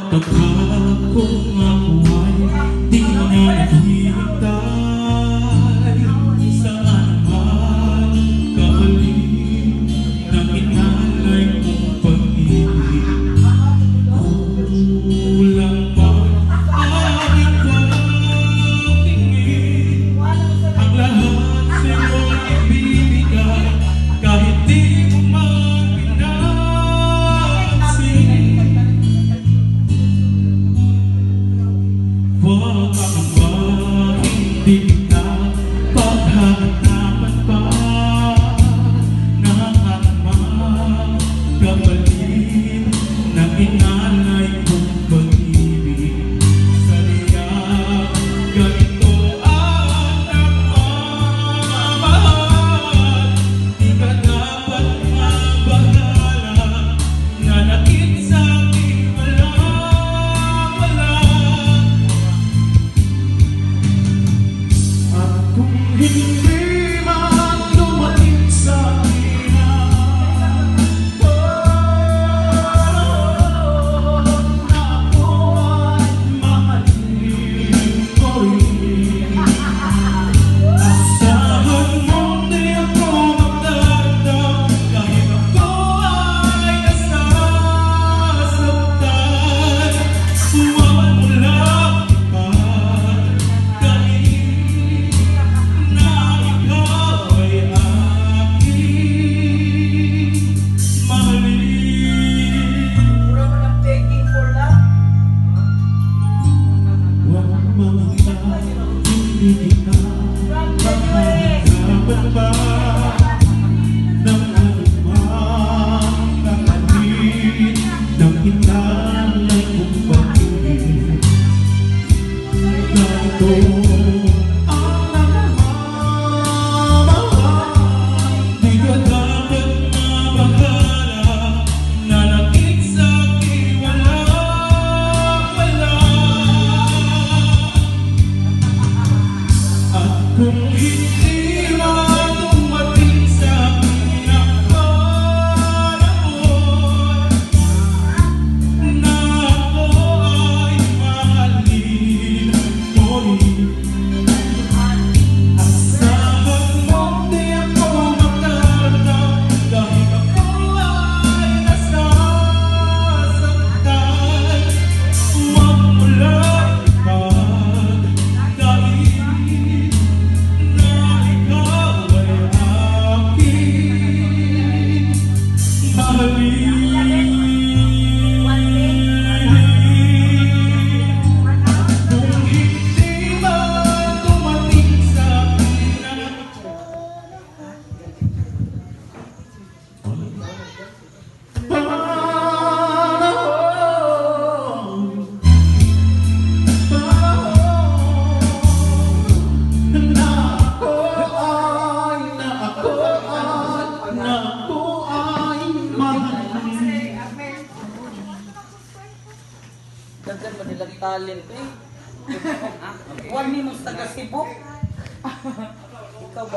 Pagkakong ako ay di na naghihintay, saan man kapalit ng inalay kong pag-ibig. Kulang man aking pagtingin, ang lahat sa'yo'y ibibigay, kahit di mo man pinansin. Huwag kang ba, hindi kita paghahanapan pa ng anumang kapalit ng inalay kong pag-ibig. Saliyak, ganito ang nagmamahal, di ka dapat mabahala, nanakit sa'kin wala-wala. Kung hindi man dumating sa akin na ako ay mahalin ko rin, asahan mo di ako magdadam, kahit ako ay nasasaktan. Suwaman mo lang pagkain na ikaw ay aking mahalin. Mura mo ng begging for love. Huwag mamangita, hindi kita paghahanapan pa ng anumang kapalit ng inalay kong pag-ibig. Ganito ang nagmamahal, di ka dapat mabahala, nanakit sa'kin wala-wala. At kung hindi man dumating sa'kin ang panahon na ako ay mahalin mo rin, asahan mo di ako magdadam, dahil ako ay nasasaktan. Huwag mo lang pagkain na ikaw ay aking mahalin. Kung hindi man dumating sa'kin ang panahon na ako ay mahalin. Dagdag mo nilang talent eh. One minutes taga Cebu. Ikaw ba?